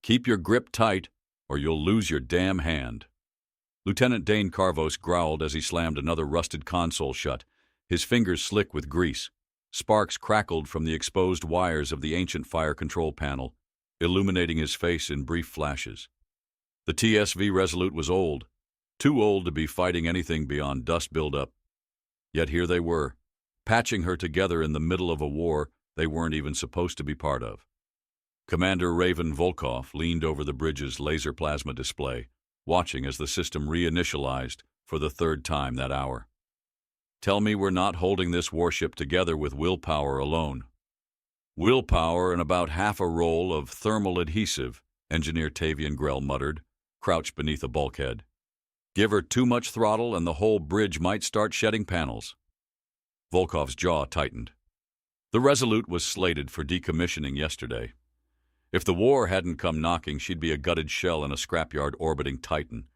Keep your grip tight, or you'll lose your damn hand. Lieutenant Dane Carvos growled as he slammed another rusted console shut, his fingers slick with grease. Sparks crackled from the exposed wires of the ancient fire control panel, illuminating his face in brief flashes. The TSV Resolute was old, too old to be fighting anything beyond dust buildup. Yet here they were, patching her together in the middle of a war they weren't even supposed to be part of. Commander Raven Volkov leaned over the bridge's laser plasma display, watching as the system reinitialized for the third time that hour. Tell me we're not holding this warship together with willpower alone. Willpower and about half a roll of thermal adhesive, Engineer Tavian Grell muttered, crouched beneath a bulkhead. Give her too much throttle and the whole bridge might start shedding panels. Volkov's jaw tightened. The Resolute was slated for decommissioning yesterday. If the war hadn't come knocking, she'd be a gutted shell in a scrapyard orbiting Titan.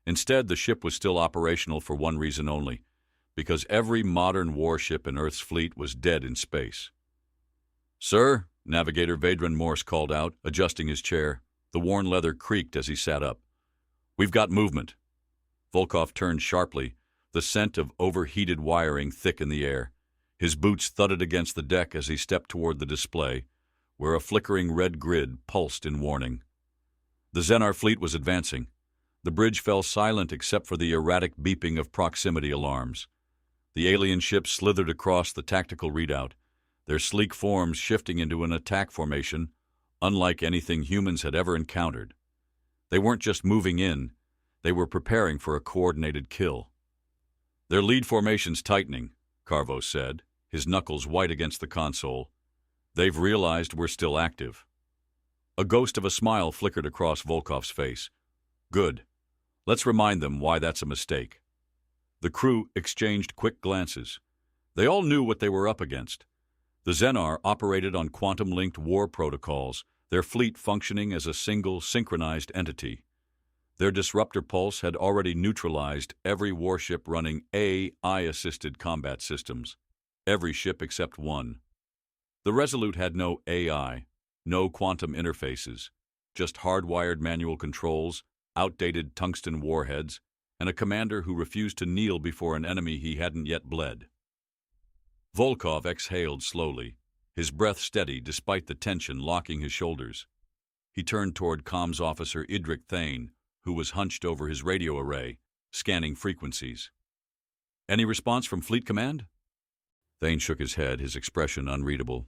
Instead, the ship was still operational for one reason only, because every modern warship in Earth's fleet was dead in space. Sir, Navigator Vadran Morse called out, adjusting his chair. The worn leather creaked as he sat up. We've got movement. Volkov turned sharply, the scent of overheated wiring thick in the air. His boots thudded against the deck as he stepped toward the display, where a flickering red grid pulsed in warning. The Xenar fleet was advancing. The bridge fell silent except for the erratic beeping of proximity alarms. The alien ships slithered across the tactical readout, their sleek forms shifting into an attack formation unlike anything humans had ever encountered. They weren't just moving in, they were preparing for a coordinated kill. Their lead formation's tightening, Carvos said, his knuckles white against the console. They've realized we're still active. A ghost of a smile flickered across Volkov's face. Good. Let's remind them why that's a mistake. The crew exchanged quick glances. They all knew what they were up against. The Xenar operated on quantum-linked war protocols, their fleet functioning as a single, synchronized entity. Their disruptor pulse had already neutralized every warship running AI-assisted combat systems, every ship except one. The Resolute had no AI, no quantum interfaces, just hardwired manual controls, outdated tungsten warheads, and a commander who refused to kneel before an enemy he hadn't yet bled. Volkov exhaled slowly, his breath steady despite the tension locking his shoulders. He turned toward comms officer Idrik Thane, who was hunched over his radio array, scanning frequencies. Any response from Fleet Command? Thane shook his head, his expression unreadable.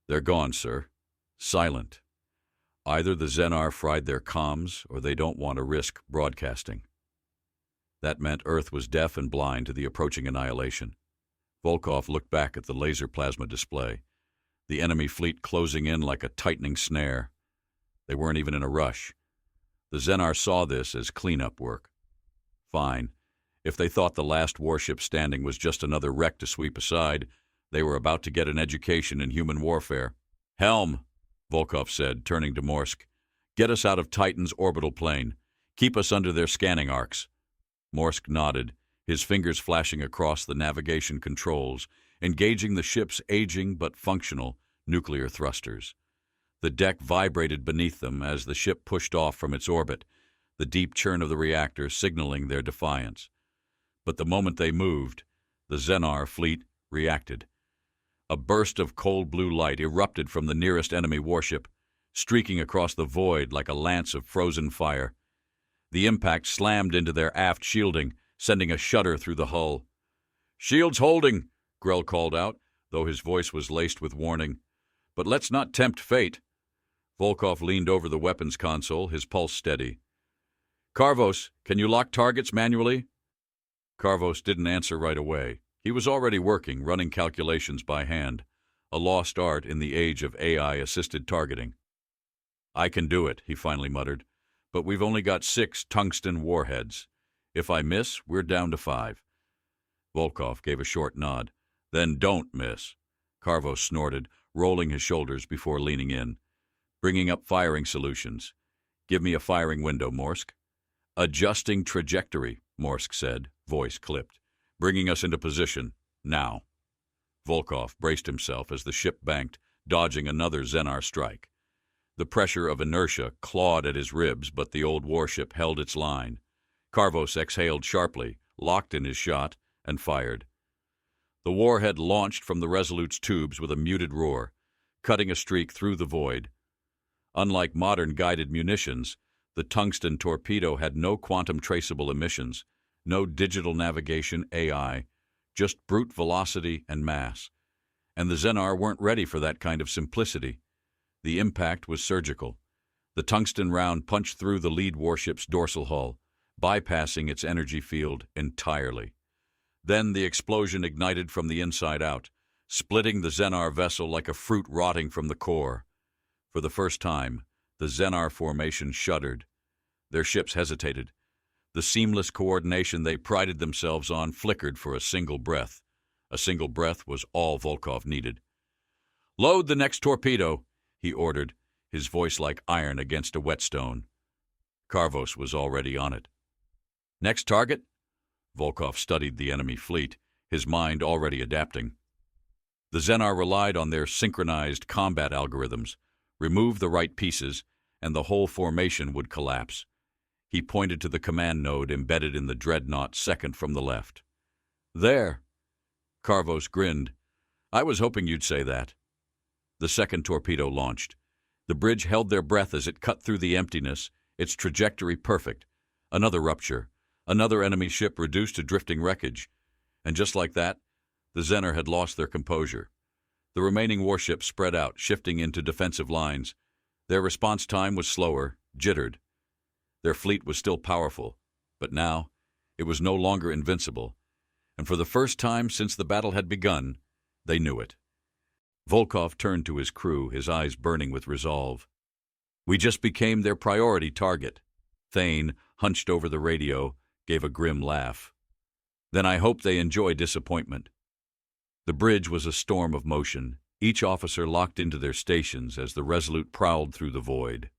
They're gone, sir. Silent. Either the Xenar fried their comms, or they don't want to risk broadcasting. That meant Earth was deaf and blind to the approaching annihilation. Volkov looked back at the laser plasma display, the enemy fleet closing in like a tightening snare. They weren't even in a rush. The Xenar saw this as cleanup work. Fine. If they thought the last warship standing was just another wreck to sweep aside, they were about to get an education in human warfare. Helm, Volkov said, turning to Morsk. Get us out of Titan's orbital plane. Keep us under their scanning arcs. Morsk nodded, his fingers flashing across the navigation controls, engaging the ship's aging but functional nuclear thrusters. The deck vibrated beneath them as the ship pushed off from its orbit, the deep churn of the reactor signaling their defiance. But the moment they moved, the Xenar fleet reacted. A burst of cold blue light erupted from the nearest enemy warship, streaking across the void like a lance of frozen fire. The impact slammed into their aft shielding, sending a shudder through the hull. "Shields holding," Grell called out, though his voice was laced with warning. "But let's not tempt fate." Volkov leaned over the weapons console, his pulse steady. "Carvos, can you lock targets manually?" Carvos didn't answer right away. He was already working, running calculations by hand, a lost art in the age of AI-assisted targeting. "I can do it," he finally muttered, "but we've only got 6 tungsten warheads. If I miss, we're down to 5. Volkov gave a short nod. "Then don't miss," Carvos snorted, rolling his shoulders before leaning in. "Bringing up firing solutions. Give me a firing window, Morsk." "Adjusting trajectory," Morsk said, voice clipped. "Bringing us into position. Now." Volkov braced himself as the ship banked, dodging another Xenar strike. The pressure of inertia clawed at his ribs, but the old warship held its line. Carvos exhaled sharply, locked in his shot, and fired. The warhead launched from the Resolute's tubes with a muted roar, cutting a streak through the void. Unlike modern guided munitions, the tungsten torpedo had no quantum traceable emissions, no digital navigation AI, just brute velocity and mass. And the Xenar weren't ready for that kind of simplicity. The impact was surgical. The tungsten round punched through the lead warship's dorsal hull, bypassing its energy field entirely. Then the explosion ignited from the inside out, splitting the Xenar vessel like a fruit rotting from the core. For the first time, the Xenar formation shuddered. Their ships hesitated. The seamless coordination they prided themselves on flickered for a single breath. A single breath was all Volkov needed. "Load the next torpedo," he ordered, his voice like iron against a whetstone. Carvos was already on it. "Next target?" Volkov studied the enemy fleet, his mind already adapting. The Xenar relied on their synchronized combat algorithms. Remove the right pieces, and the whole formation would collapse. He pointed to the command node embedded in the dreadnought second from the left. "There." Carvos grinned. "I was hoping you'd say that." The second torpedo launched. The bridge held their breath as it cut through the emptiness, its trajectory perfect. Another rupture. Another enemy ship reduced to drifting wreckage. And just like that, the Xenar had lost their composure. The remaining warships spread out, shifting into defensive lines. Their response time was slower, jittered. Their fleet was still powerful, but now it was no longer invincible. And for the first time since the battle had begun, they knew it. Volkov turned to his crew, his eyes burning with resolve. "We just became their priority target." Thane, hunched over the radio, gave a grim laugh. "Then I hope they enjoy disappointment." The bridge was a storm of motion, each officer locked into their stations as the Resolute prowled through the void.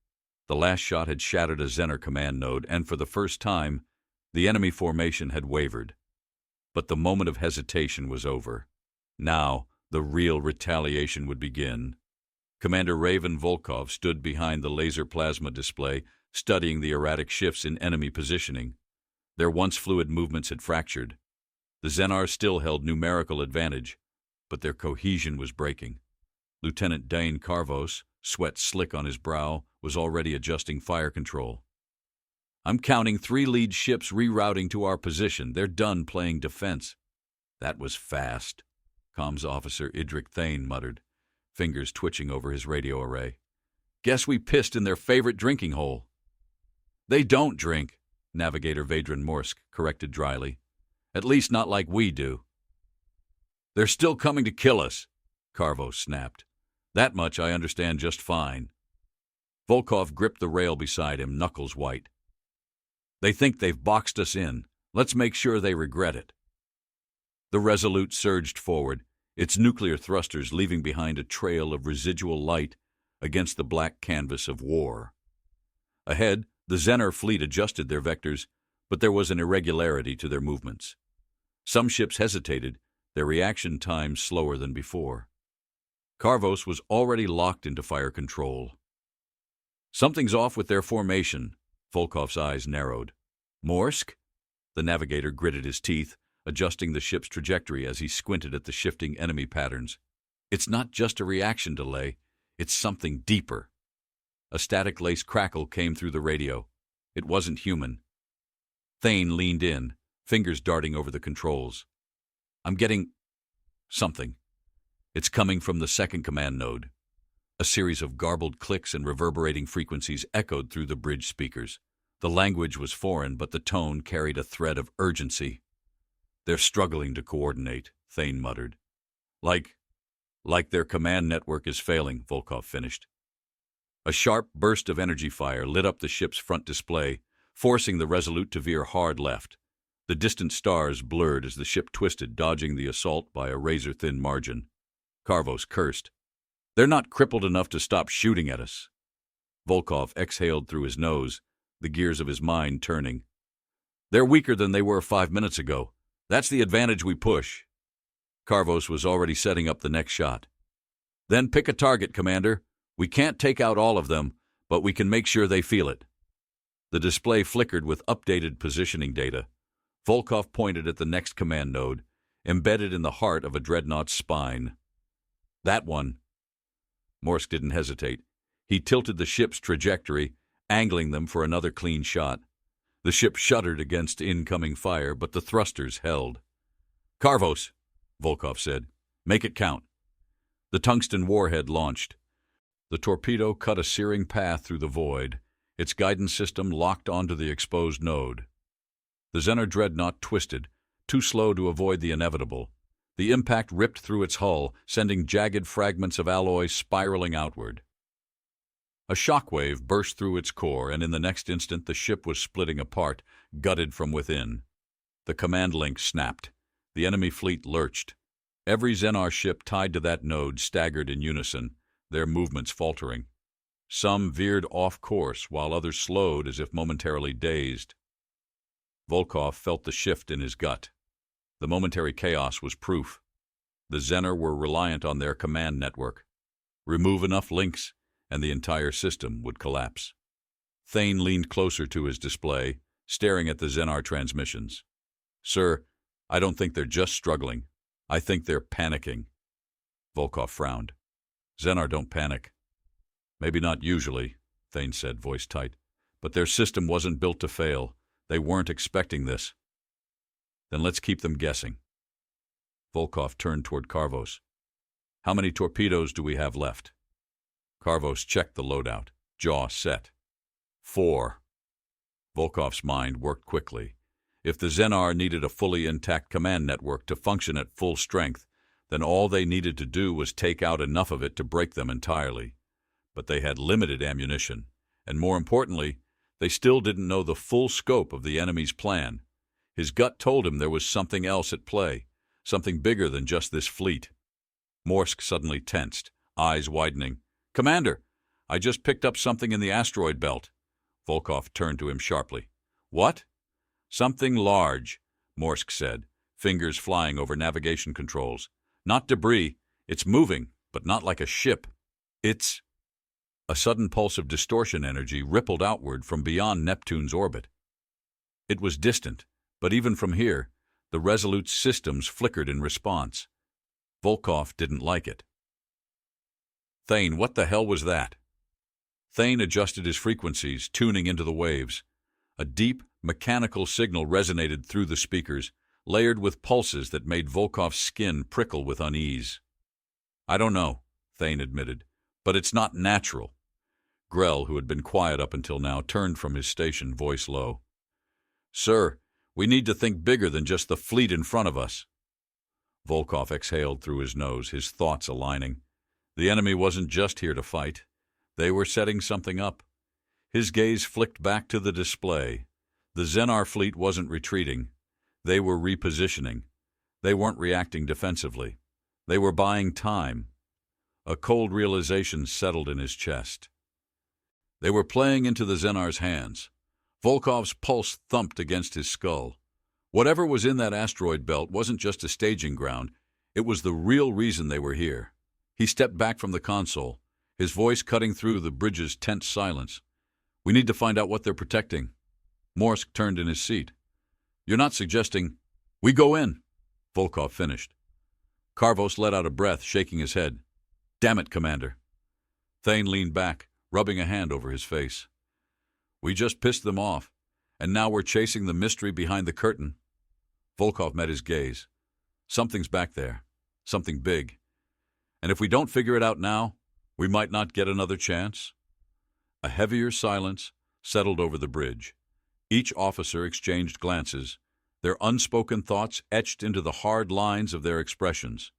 The last shot had shattered a Xenar command node, and for the first time, the enemy formation had wavered. But the moment of hesitation was over. Now, the real retaliation would begin. Commander Raven Volkov stood behind the laser plasma display, studying the erratic shifts in enemy positioning. Their once fluid movements had fractured. The Xenars still held numerical advantage, but their cohesion was breaking. Lieutenant Dane Carvos, sweat slick on his brow, was already adjusting fire control. "I'm counting 3 lead ships rerouting to our position. They're done playing defense." "That was fast," Comms Officer Idrik Thane muttered, fingers twitching over his radio array. "Guess we pissed in their favorite drinking hole." "They don't drink," Navigator Vadran Morsk corrected dryly. "At least not like we do." "They're still coming to kill us," Carvos snapped. "That much I understand just fine." Volkov gripped the rail beside him, knuckles white. "They think they've boxed us in. Let's make sure they regret it." The Resolute surged forward, its nuclear thrusters leaving behind a trail of residual light against the black canvas of war. Ahead, the Xenar fleet adjusted their vectors, but there was an irregularity to their movements. Some ships hesitated, their reaction times slower than before. Carvos was already locked into fire control. "Something's off with their formation." Volkov's eyes narrowed. "Morsk?" The navigator gritted his teeth, adjusting the ship's trajectory as he squinted at the shifting enemy patterns. "It's not just a reaction delay, it's something deeper." A static-laced crackle came through the radio. It wasn't human. Thane leaned in, fingers darting over the controls. "I'm getting something. It's coming from the second command node." A series of garbled clicks and reverberating frequencies echoed through the bridge speakers. The language was foreign, but the tone carried a thread of urgency. "They're struggling to coordinate," Thane muttered. Like their command network is failing," Volkov finished. A sharp burst of energy fire lit up the ship's front display, forcing the Resolute to veer hard left. The distant stars blurred as the ship twisted, dodging the assault by a razor-thin margin. Carvos cursed. "They're not crippled enough to stop shooting at us." Volkov exhaled through his nose, the gears of his mind turning. "They're weaker than they were 5 minutes ago. That's the advantage we push." Carvos was already setting up the next shot. "Then pick a target, Commander. We can't take out all of them, but we can make sure they feel it. The display flickered with updated positioning data. Volkov pointed at the next command node, embedded in the heart of a dreadnought's spine. That one. Morsk didn't hesitate. He tilted the ship's trajectory, angling them for another clean shot. The ship shuddered against incoming fire, but the thrusters held. "Karvos," Volkov said. "Make it count." The tungsten warhead launched. The torpedo cut a searing path through the void, its guidance system locked onto the exposed node. The Zenar dreadnought twisted, too slow to avoid the inevitable. The impact ripped through its hull, sending jagged fragments of alloy spiraling outward. A shockwave burst through its core, and in the next instant the ship was splitting apart, gutted from within. The command link snapped. The enemy fleet lurched. Every Zenar ship tied to that node staggered in unison, their movements faltering. Some veered off course, while others slowed as if momentarily dazed. Volkov felt the shift in his gut. The momentary chaos was proof. The Zenar were reliant on their command network. Remove enough links, and the entire system would collapse. Thane leaned closer to his display, staring at the Zenar transmissions. "Sir, I don't think they're just struggling. I think they're panicking." Volkov frowned. "Zenar don't panic." "Maybe not usually," Thane said, voice tight. "But their system wasn't built to fail. They weren't expecting this." "Then let's keep them guessing." Volkov turned toward Karvos. "How many torpedoes do we have left?" Karvos checked the loadout, jaw set. 4. Volkov's mind worked quickly. If the Zenar needed a fully intact command network to function at full strength, then all they needed to do was take out enough of it to break them entirely. But they had limited ammunition, and more importantly, they still didn't know the full scope of the enemy's plan. His gut told him there was something else at play, something bigger than just this fleet. Morsk suddenly tensed, eyes widening. "Commander, I just picked up something in the asteroid belt." Volkov turned to him sharply. "What?" "Something large," Morsk said, fingers flying over navigation controls. "Not debris. It's moving, but not like a ship. It's—" A sudden pulse of distortion energy rippled outward from beyond Neptune's orbit. It was distant, but even from here, the Resolute's systems flickered in response. Volkov didn't like it. "Thane, what the hell was that?" Thane adjusted his frequencies, tuning into the waves. A deep, mechanical signal resonated through the speakers, layered with pulses that made Volkov's skin prickle with unease. "I don't know," Thane admitted, "but it's not natural." Grell, who had been quiet up until now, turned from his station, voice low. "Sir, we need to think bigger than just the fleet in front of us." Volkov exhaled through his nose, his thoughts aligning. The enemy wasn't just here to fight. They were setting something up. His gaze flicked back to the display. The Zenar fleet wasn't retreating. They were repositioning. They weren't reacting defensively. They were buying time. A cold realization settled in his chest. They were playing into the Zenar's hands. Volkov's pulse thumped against his skull. Whatever was in that asteroid belt wasn't just a staging ground. It was the real reason they were here. He stepped back from the console, his voice cutting through the bridge's tense silence. "We need to find out what they're protecting." Morsk turned in his seat. "You're not suggesting—" "We go in," Volkov finished. Karvos let out a breath, shaking his head. "Damn it, Commander." Thane leaned back, rubbing a hand over his face. "We just pissed them off, and now we're chasing the mystery behind the curtain." Volkov met his gaze. "Something's back there. Something big. And if we don't figure it out now, we might not get another chance." A heavier silence settled over the bridge. Each officer exchanged glances, their unspoken thoughts etched into the hard lines of their expressions.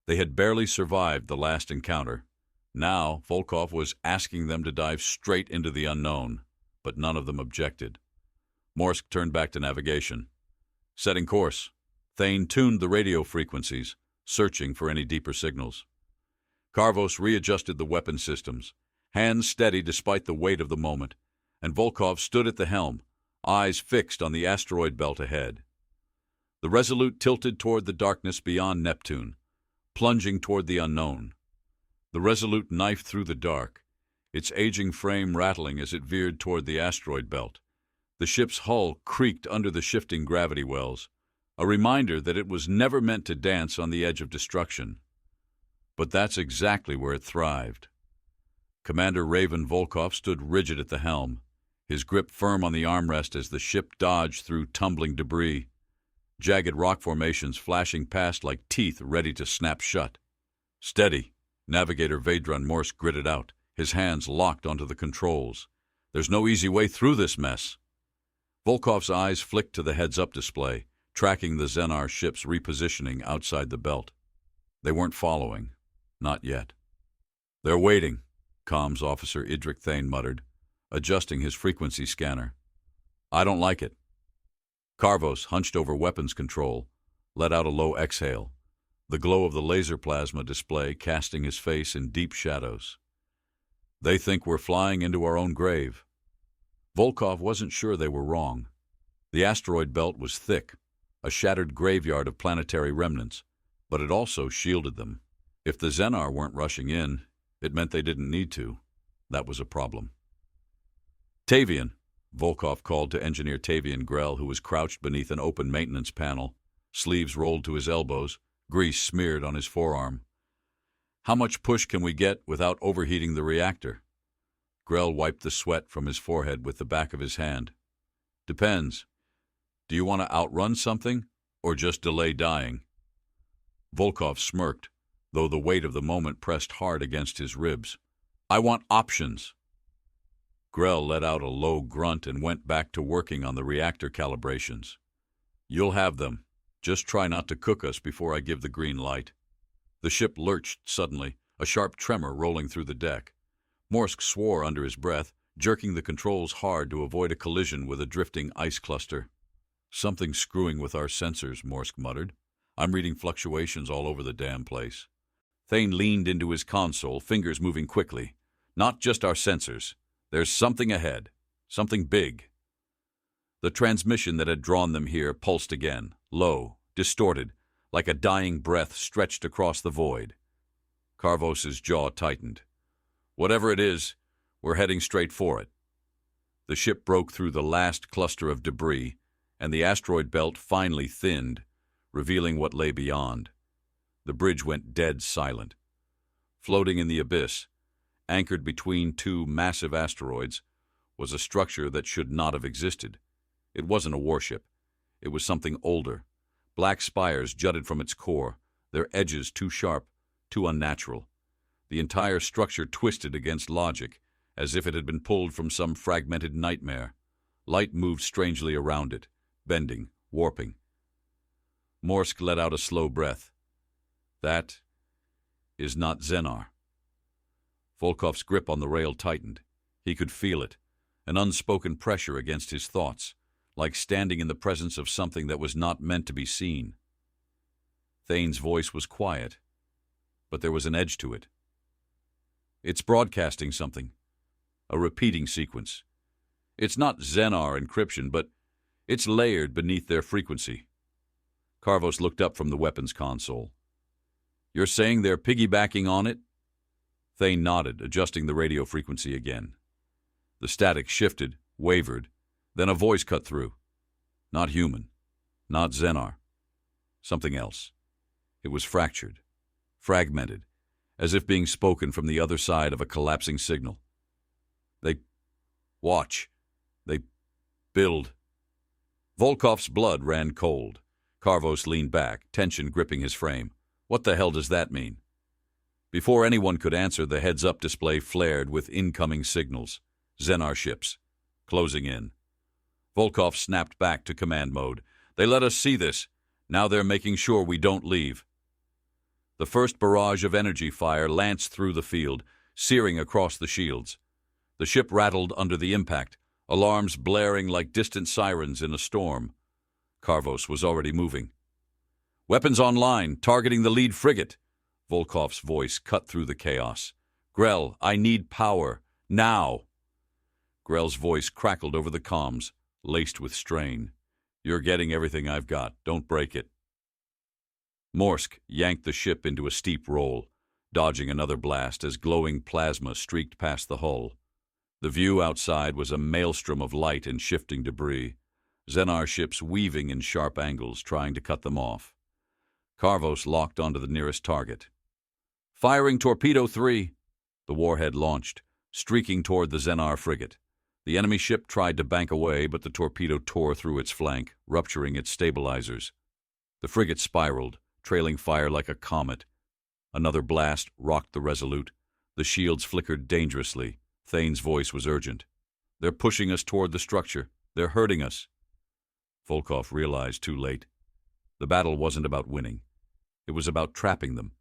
They had barely survived the last encounter. Now Volkov was asking them to dive straight into the unknown, but none of them objected. Morsk turned back to navigation. Setting course, Thane tuned the radio frequencies, searching for any deeper signals. Karvos readjusted the weapon systems, hands steady despite the weight of the moment, and Volkov stood at the helm, eyes fixed on the asteroid belt ahead. The Resolute tilted toward the darkness beyond Neptune, plunging toward the unknown. The Resolute knifed through the dark, its aging frame rattling as it veered toward the asteroid belt. The ship's hull creaked under the shifting gravity wells, a reminder that it was never meant to dance on the edge of destruction. But that's exactly where it thrived. Commander Raven Volkov stood rigid at the helm, his grip firm on the armrest as the ship dodged through tumbling debris, jagged rock formations flashing past like teeth ready to snap shut. "Steady," Navigator Vedran Morse gritted out, his hands locked onto the controls. "There's no easy way through this mess." Volkov's eyes flicked to the heads-up display, tracking the Xenar ship's repositioning outside the belt. They weren't following. Not yet. "They're waiting," Comms Officer Idrik Thane muttered, adjusting his frequency scanner. "I don't like it." Carvos, hunched over weapons control, let out a low exhale, the glow of the laser plasma display casting his face in deep shadows. "They think we're flying into our own grave." Volkov wasn't sure they were wrong. The asteroid belt was thick, a shattered graveyard of planetary remnants, but it also shielded them. If the Xenar weren't rushing in, it meant they didn't need to. That was a problem. "Tavian," Volkov called to Engineer Tavian Grell, who was crouched beneath an open maintenance panel, sleeves rolled to his elbows, grease smeared on his forearm. "How much push can we get without overheating the reactor?" Grell wiped the sweat from his forehead with the back of his hand. "Depends. Do you want to outrun something, or just delay dying?" Volkov smirked, though the weight of the moment pressed hard against his ribs. "I want options." Grell let out a low grunt and went back to working on the reactor calibrations. "You'll have them. Just try not to cook us before I give the green light." The ship lurched suddenly, a sharp tremor rolling through the deck. Morsk swore under his breath, jerking the controls hard to avoid a collision with a drifting ice cluster. "Something's screwing with our sensors," Morsk muttered. "I'm reading fluctuations all over the damn place." Thane leaned into his console, fingers moving quickly. "Not just our sensors. There's something ahead. Something big." The transmission that had drawn them here pulsed again, low, distorted, like a dying breath stretched across the void. Carvos's jaw tightened. "Whatever it is, we're heading straight for it." The ship broke through the last cluster of debris, and the asteroid belt finally thinned, revealing what lay beyond. The bridge went dead silent. Floating in the abyss, anchored between two massive asteroids, was a structure that should not have existed. It wasn't a warship. It was something older. Black spires jutted from its core, their edges too sharp, too unnatural. The entire structure twisted against logic, as if it had been pulled from some fragmented nightmare. Light moved strangely around it, bending, warping. Morsk let out a slow breath. "That is not Xenar." Volkov's grip on the rail tightened. He could feel it, an unspoken pressure against his thoughts, like standing in the presence of something that was not meant to be seen. Thane's voice was quiet, but there was an edge to it. "It's broadcasting something, a repeating sequence. It's not Xenar encryption, but it's layered beneath their frequency." Carvos looked up from the weapons console. "You're saying they're piggybacking on it?" Thane nodded, adjusting the radio frequency again. The static shifted, wavered, then a voice cut through. Not human, not Xenar. Something else. It was fractured, fragmented, as if being spoken from the other side of a collapsing signal. "They watch. They build." Volkov's blood ran cold. Carvos leaned back, tension gripping his frame. "What the hell does that mean?" Before anyone could answer, the heads-up display flared with incoming signals. Xenar ships, closing in. Volkov snapped back to command mode. "They let us see this. Now they're making sure we don't leave." The first barrage of energy fire lanced through the field, searing across the shields. The ship rattled under the impact, alarms blaring like distant sirens in a storm. Carvos was already moving. "Weapons online, targeting the lead frigate." Volkov's voice cut through the chaos. "Grell, I need power. Now." Grell's voice crackled over the comms, laced with strain. "You're getting everything I've got. Don't break it." Morsk yanked the ship into a steep roll. dodging another blast as glowing plasma streaked past the hull. The view outside was a maelstrom of light and shifting debris, Xenar ships weaving in sharp angles, trying to cut them off. Carvos locked onto the nearest target. "Firing Torpedo 3!" The warhead launched, streaking toward the Xenar frigate. The enemy ship tried to bank away, but the torpedo tore through its flank, rupturing its stabilizers. The frigate spiraled, trailing fire like a comet. Another blast rocked the Resolute. The shields flickered dangerously. Thane's voice was urgent. "They're pushing us toward the structure. They're hurting us." Volkov realized too late. The battle wasn't about winning. It was about trapping them.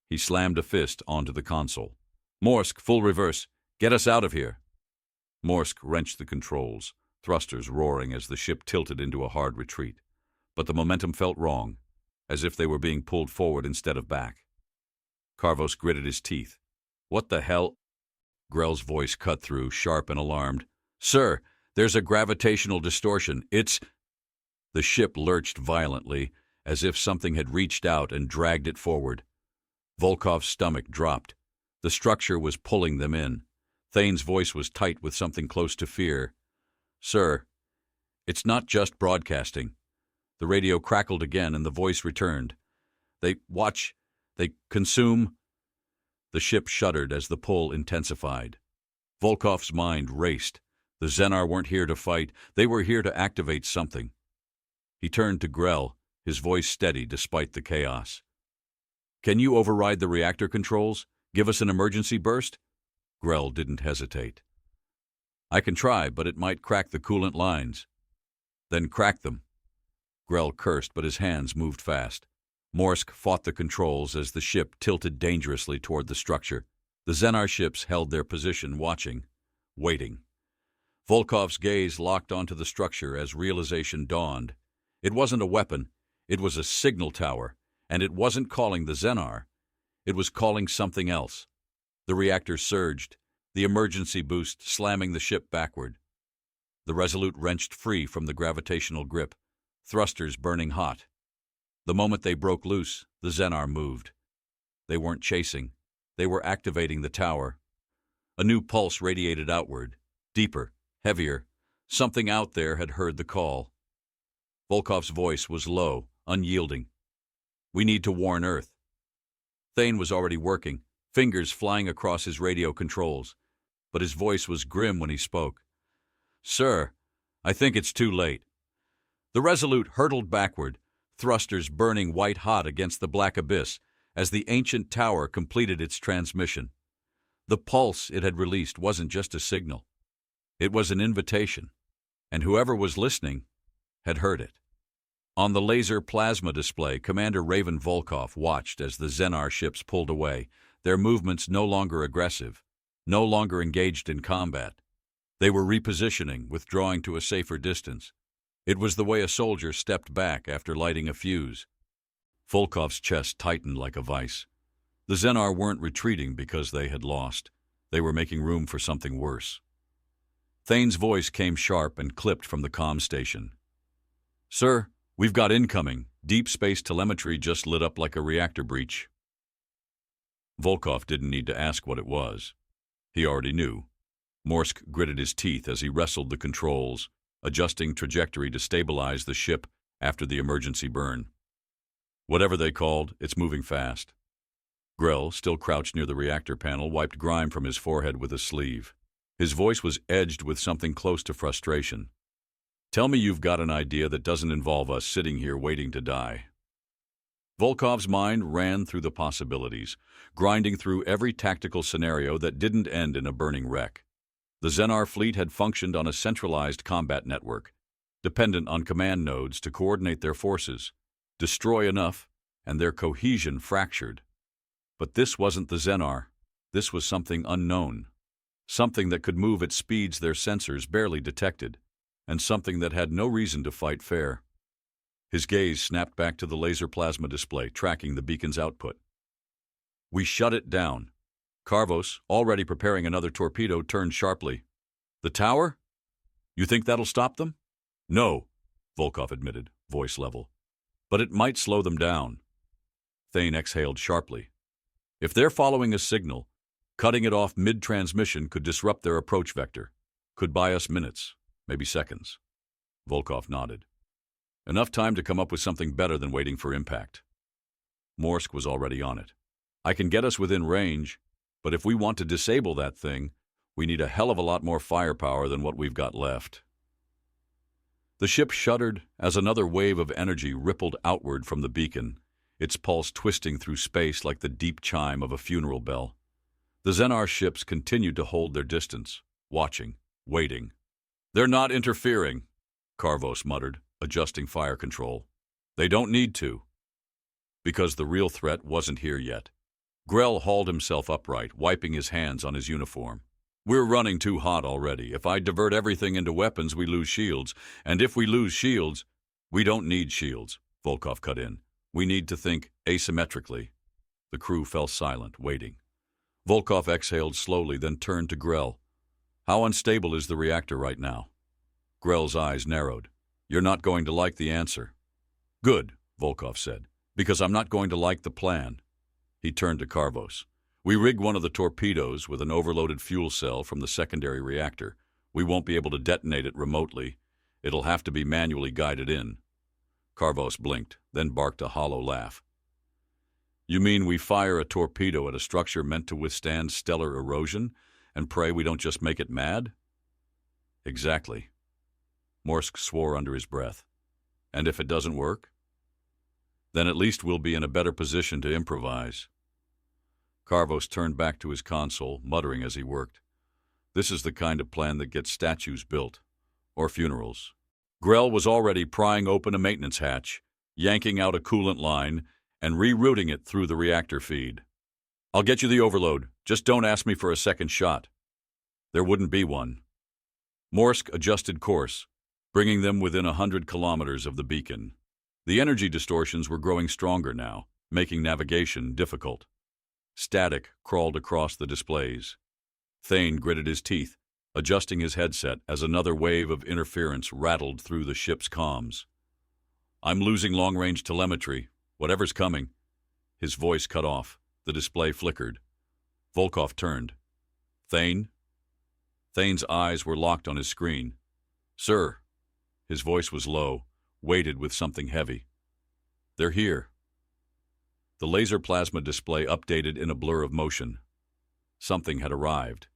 He slammed a fist onto the console. "Morsk, full reverse. Get us out of here." Morsk wrenched the controls, thrusters roaring as the ship tilted into a hard retreat. But the momentum felt wrong, as if they were being pulled forward instead of back. Carvos gritted his teeth. "What the hell?" Grell's voice cut through, sharp and alarmed. "Sir, there's a gravitational distortion. It's—" The ship lurched violently, as if something had reached out and dragged it forward. Volkov's stomach dropped. The structure was pulling them in. Thane's voice was tight with something close to fear. "Sir, it's not just broadcasting." The radio crackled again, and the voice returned. "They watch. They consume." The ship shuddered as the pull intensified. Volkov's mind raced. The Xenar weren't here to fight. They were here to activate something. He turned to Grell, his voice steady despite the chaos. "Can you override the reactor controls? Give us an emergency burst?" Grell didn't hesitate. "I can try, but it might crack the coolant lines." "Then crack them." Grell cursed, but his hands moved fast. Morsk fought the controls as the ship tilted dangerously toward the structure. The Xenar ships held their position, watching, waiting. Volkov's gaze locked onto the structure as realization dawned. It wasn't a weapon. It was a signal tower, and it wasn't calling the Xenar. It was calling something else. The reactor surged, the emergency boost slamming the ship backward. The Resolute wrenched free from the gravitational grip, thrusters burning hot. The moment they broke loose, the Xenar moved. They weren't chasing. They were activating the tower. A new pulse radiated outward, deeper, heavier. Something out there had heard the call. Volkov's voice was low, unyielding. "We need to warn Earth." Thane was already working, fingers flying across his radio controls, but his voice was grim when he spoke. "Sir, I think it's too late." The Resolute hurtled backward, thrusters burning white-hot against the black abyss as the ancient tower completed its transmission. The pulse it had released wasn't just a signal. It was an invitation, and whoever was listening had heard it. On the laser plasma display, Commander Raven Volkov watched as the Xenar ships pulled away, their movements no longer aggressive, no longer engaged in combat. They were repositioning, withdrawing to a safer distance. It was the way a soldier stepped back after lighting a fuse. Volkov's chest tightened like a vice. The Xenar weren't retreating because they had lost. They were making room for something worse. Thane's voice came sharp and clipped from the comm station. "Sir, we've got incoming. Deep space telemetry just lit up like a reactor breach." Volkov didn't need to ask what it was. He already knew. Morsk gritted his teeth as he wrestled the controls, adjusting trajectory to stabilize the ship after the emergency burn. Whatever they called, it's moving fast. Grell, still crouched near the reactor panel, wiped grime from his forehead with a sleeve. His voice was edged with something close to frustration. "Tell me you've got an idea that doesn't involve us sitting here waiting to die." Volkov's mind ran through the possibilities, grinding through every tactical scenario that didn't end in a burning wreck. The Xenar fleet had functioned on a centralized combat network, dependent on command nodes to coordinate their forces, destroy enough, and their cohesion fractured. But this wasn't the Xenar. This was something unknown. Something that could move at speeds their sensors barely detected, and something that had no reason to fight fair. His gaze snapped back to the laser plasma display, tracking the beacon's output. "We shut it down." Carvos, already preparing another torpedo, turned sharply. "The tower? You think that'll stop them?" "No," Volkov admitted, voice level. "But it might slow them down." Thane exhaled sharply. If they're following a signal, cutting it off mid-transmission could disrupt their approach vector. Could buy us minutes, maybe seconds. Volkov nodded. Enough time to come up with something better than waiting for impact. Morsk was already on it. I can get us within range, but if we want to disable that thing, we need a hell of a lot more firepower than what we've got left. The ship shuddered as another wave of energy rippled outward from the beacon, its pulse twisting through space like the deep chime of a funeral bell. The Xenar ships continued to hold their distance, watching, waiting. "They're not interfering," Karvos muttered, adjusting fire control. "They don't need to." Because the real threat wasn't here yet. Grell hauled himself upright, wiping his hands on his uniform. "We're running too hot already. If I divert everything into weapons, we lose shields. And if we lose shields, we don't need shields," Volkov cut in. "We need to think asymmetrically." The crew fell silent, waiting. Volkov exhaled slowly, then turned to Grell. "How unstable is the reactor right now?" Grell's eyes narrowed. "You're not going to like the answer." "Good," Volkov said, "because I'm not going to like the plan." He turned to Karvos. "We rig one of the torpedoes with an overloaded fuel cell from the secondary reactor. We won't be able to detonate it remotely. It'll have to be manually guided in." Karvos blinked, then barked a hollow laugh. "You mean we fire a torpedo at a structure meant to withstand stellar erosion and pray we don't just make it mad?" "Exactly." Morsk swore under his breath. "And if it doesn't work?" "Then at least we'll be in a better position to improvise." Karvos turned back to his console, muttering as he worked. "This is the kind of plan that gets statues built. Or funerals." Grell was already prying open a maintenance hatch, yanking out a coolant line, and rerouting it through the reactor feed. "I'll get you the overload. Just don't ask me for a second shot." There wouldn't be one. Morsk adjusted course, bringing them within 100 kilometers of the beacon. The energy distortions were growing stronger now, making navigation difficult. Static crawled across the displays. Thane gritted his teeth, adjusting his headset as another wave of interference rattled through the ship's comms. "I'm losing long-range telemetry. Whatever's coming." His voice cut off. The display flickered. Volkov turned. "Thane?" Thane's eyes were locked on his screen. "Sir." His voice was low, weighted with something heavy. "They're here." The laser plasma display updated in a blur of motion. Something had arrived.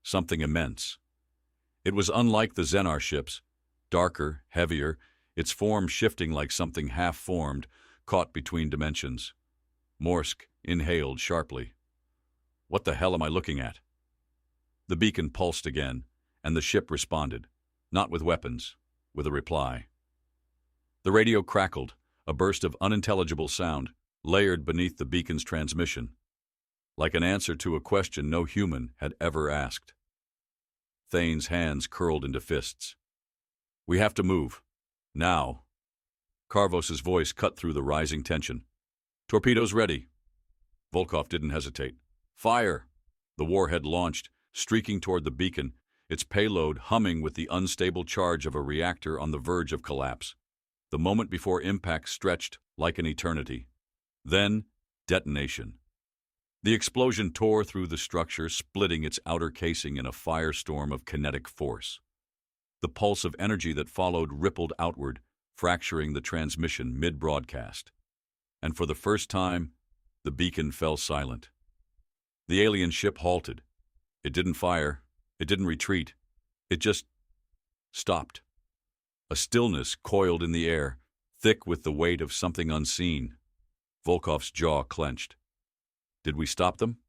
Something immense. It was unlike the Xenar ships, darker, heavier, its form shifting like something half-formed, caught between dimensions. Morsk inhaled sharply. "What the hell am I looking at?" The beacon pulsed again, and the ship responded, not with weapons, with a reply. The radio crackled, a burst of unintelligible sound, layered beneath the beacon's transmission, like an answer to a question no human had ever asked. Thane's hands curled into fists. "We have to move. Now." Karvos's voice cut through the rising tension. "Torpedoes ready." Volkov didn't hesitate. "Fire!" The warhead launched, streaking toward the beacon, its payload humming with the unstable charge of a reactor on the verge of collapse. The moment before impact stretched like an eternity. Then, detonation. The explosion tore through the structure, splitting its outer casing in a firestorm of kinetic force. The pulse of energy that followed rippled outward, fracturing the transmission mid-broadcast. And for the first time, the beacon fell silent. The alien ship halted. It didn't fire. It didn't retreat. It just stopped. A stillness coiled in the air, thick with the weight of something unseen. Volkov's jaw clenched. "Did we stop them?"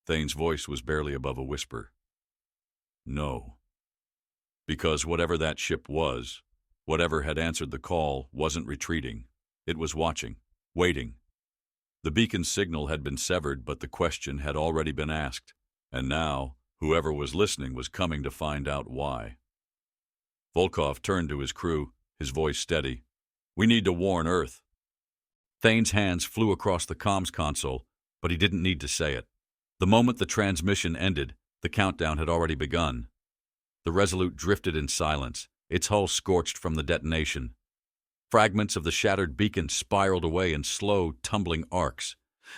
Thane's voice was barely above a whisper. "No." Because whatever that ship was, whatever had answered the call, wasn't retreating. It was watching, waiting. The beacon's signal had been severed, but the question had already been asked, and now whoever was listening was coming to find out why. Volkov turned to his crew, his voice steady. "We need to warn Earth." Thane's hands flew across the comms console, but he didn't need to say it. The moment the transmission ended, the countdown had already begun. The Resolute drifted in silence, its hull scorched from the detonation. Fragments of the shattered beacon spiraled away in slow, tumbling arcs,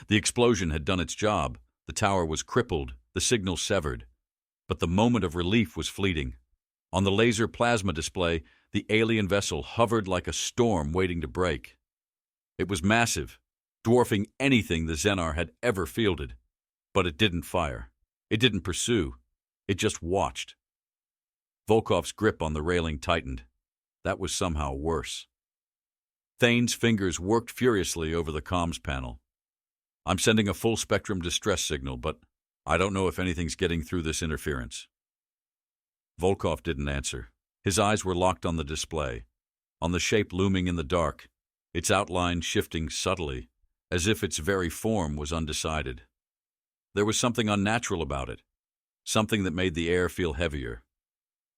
The explosion had done its job. The tower was crippled, the signal severed. But the moment of relief was fleeting. On the laser plasma display, the alien vessel hovered like a storm waiting to break. It was massive, dwarfing anything the Xenar had ever fielded. But it didn't fire. It didn't pursue. It just watched. Volkov's grip on the railing tightened. That was somehow worse. Thane's fingers worked furiously over the comms panel. I'm sending a full-spectrum distress signal, but I don't know if anything's getting through this interference. Volkov didn't answer. His eyes were locked on the display, on the shape looming in the dark, its outline shifting subtly, as if its very form was undecided. There was something unnatural about it, something that made the air feel heavier.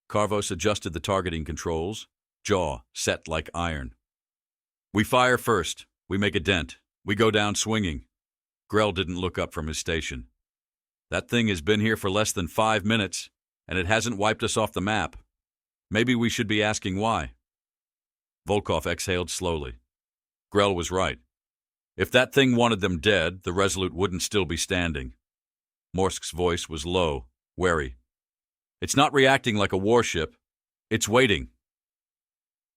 Karvos adjusted the targeting controls, jaw set like iron. We fire first. We make a dent. We go down swinging. Grell didn't look up from his station. That thing has been here for less than 5 minutes, and it hasn't wiped us off the map. Maybe we should be asking why. Volkov exhaled slowly. Grell was right. If that thing wanted them dead, the Resolute wouldn't still be standing. Morsk's voice was low, wary. It's not reacting like a warship. It's waiting.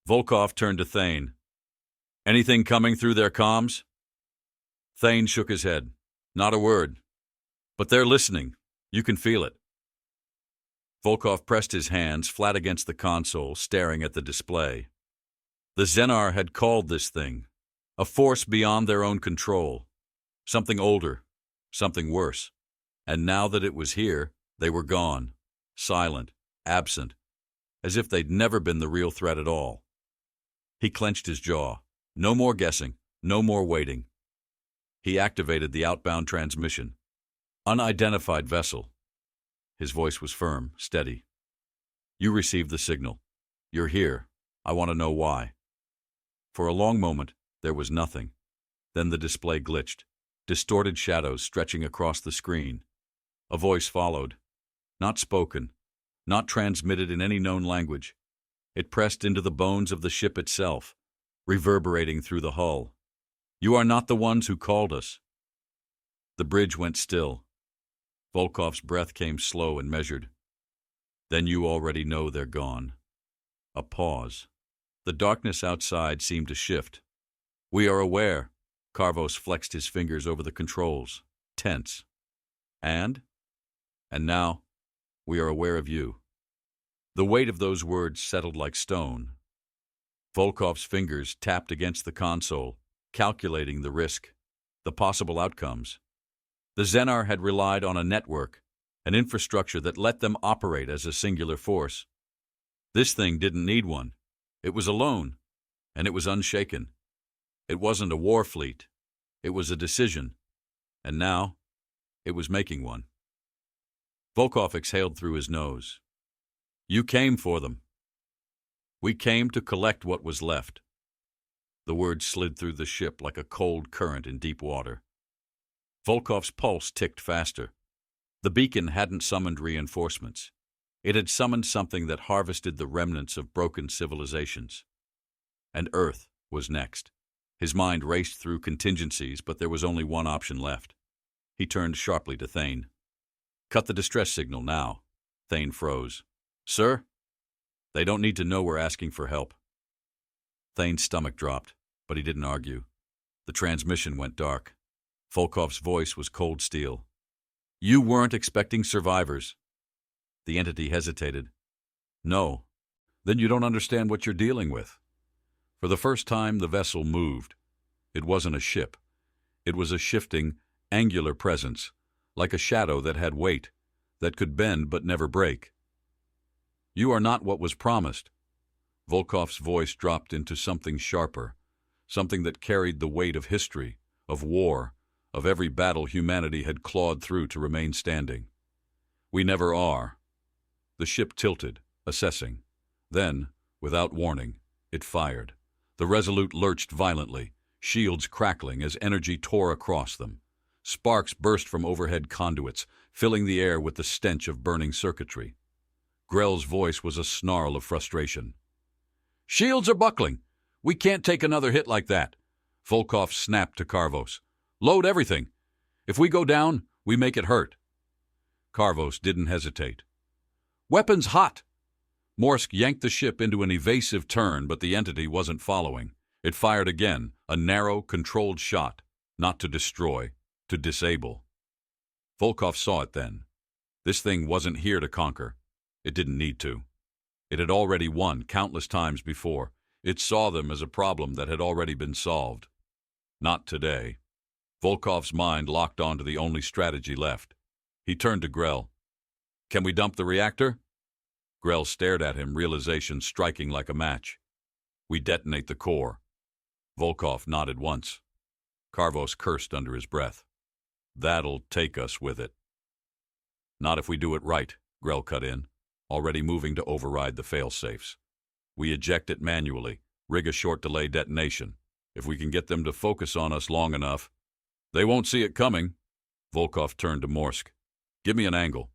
Volkov turned to Thane. Anything coming through their comms? Thane shook his head. Not a word. But they're listening. You can feel it. Volkov pressed his hands flat against the console, staring at the display. The Xenar had called this thing a force beyond their own control. Something older, something worse. And now that it was here, they were gone, silent, absent, as if they'd never been the real threat at all. He clenched his jaw. No more guessing, no more waiting. He activated the outbound transmission. Unidentified vessel. His voice was firm, steady. You received the signal. You're here. I want to know why. For a long moment, there was nothing. Then the display glitched, distorted shadows stretching across the screen. A voice followed. Not spoken, not transmitted in any known language. It pressed into the bones of the ship itself, reverberating through the hull. You are not the ones who called us. The bridge went still. Volkov's breath came slow and measured. Then you already know they're gone. A pause. The darkness outside seemed to shift. We are aware. Karvos flexed his fingers over the controls, tense. And now, we are aware of you. The weight of those words settled like stone. Volkov's fingers tapped against the console, calculating the risk, the possible outcomes. The Xenar had relied on a network, an infrastructure that let them operate as a singular force. This thing didn't need one. It was alone, and it was unshaken. It wasn't a war fleet. It was a decision. And now, it was making one. Volkov exhaled through his nose. You came for them. We came to collect what was left. The words slid through the ship like a cold current in deep water. Volkov's pulse ticked faster. The beacon hadn't summoned reinforcements. It had summoned something that harvested the remnants of broken civilizations. And Earth was next. His mind raced through contingencies, but there was only one option left. He turned sharply to Thane. Cut the distress signal now. Thane froze. Sir? They don't need to know we're asking for help. Thane's stomach dropped, but he didn't argue. The transmission went dark. Volkov's voice was cold steel. You weren't expecting survivors. The entity hesitated. No. Then you don't understand what you're dealing with. For the first time, the vessel moved. It wasn't a ship. It was a shifting, angular presence, like a shadow that had weight, that could bend but never break. You are not what was promised. Volkov's voice dropped into something sharper, something that carried the weight of history, of war, of every battle humanity had clawed through to remain standing. We never are. The ship tilted, assessing. Then, without warning, it fired. The Resolute lurched violently, shields crackling as energy tore across them. Sparks burst from overhead conduits, filling the air with the stench of burning circuitry. Grell's voice was a snarl of frustration. Shields are buckling. We can't take another hit like that. Volkov snapped to Karvos. Load everything. If we go down, we make it hurt. Karvos didn't hesitate. Weapons hot! Morsk yanked the ship into an evasive turn, but the entity wasn't following. It fired again, a narrow, controlled shot, not to destroy, to disable. Volkov saw it then. This thing wasn't here to conquer. It didn't need to. It had already won countless times before. It saw them as a problem that had already been solved. Not today. Volkov's mind locked onto the only strategy left. He turned to Grell. Can we dump the reactor? Grell stared at him, realization striking like a match. We detonate the core. Volkov nodded once. Karvos cursed under his breath. That'll take us with it. Not if we do it right, Grell cut in, already moving to override the fail-safes. We eject it manually, rig a short-delay detonation. If we can get them to focus on us long enough, they won't see it coming. Volkov turned to Morsk. Give me an angle.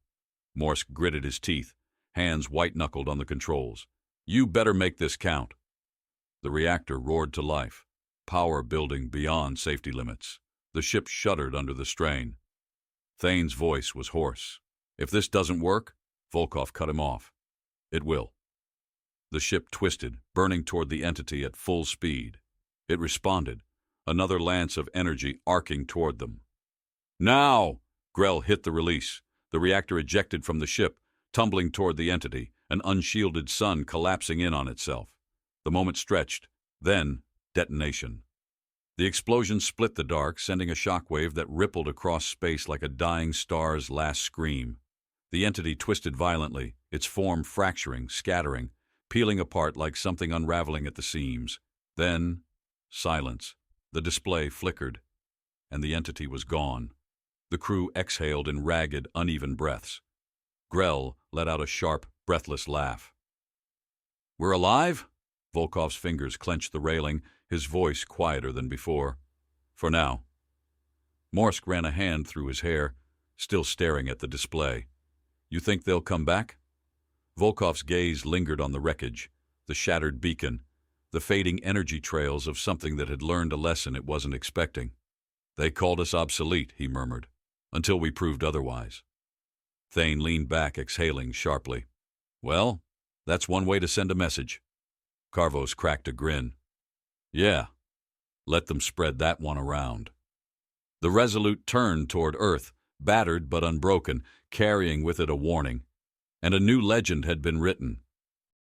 Morsk gritted his teeth, hands white-knuckled on the controls. You better make this count. The reactor roared to life, power building beyond safety limits. The ship shuddered under the strain. Thane's voice was hoarse. If this doesn't work, Volkov cut him off. It will. The ship twisted, burning toward the entity at full speed. It responded, another lance of energy arcing toward them. Now! Grell hit the release. The reactor ejected from the ship, tumbling toward the entity, an unshielded sun collapsing in on itself. The moment stretched, then detonation. The explosion split the dark, sending a shockwave that rippled across space like a dying star's last scream. The entity twisted violently, its form fracturing, scattering, peeling apart like something unraveling at the seams. Then, silence. The display flickered, and the entity was gone. The crew exhaled in ragged, uneven breaths. Grell let out a sharp, breathless laugh. We're alive? Volkov's fingers clenched the railing, his voice quieter than before. For now. Morsk ran a hand through his hair, still staring at the display. You think they'll come back? Volkov's gaze lingered on the wreckage, the shattered beacon, the fading energy trails of something that had learned a lesson it wasn't expecting. They called us obsolete, he murmured, until we proved otherwise. Thane leaned back, exhaling sharply. Well, that's one way to send a message. Karvos cracked a grin. Yeah, let them spread that one around. The Resolute turned toward Earth, battered but unbroken, carrying with it a warning. And a new legend had been written.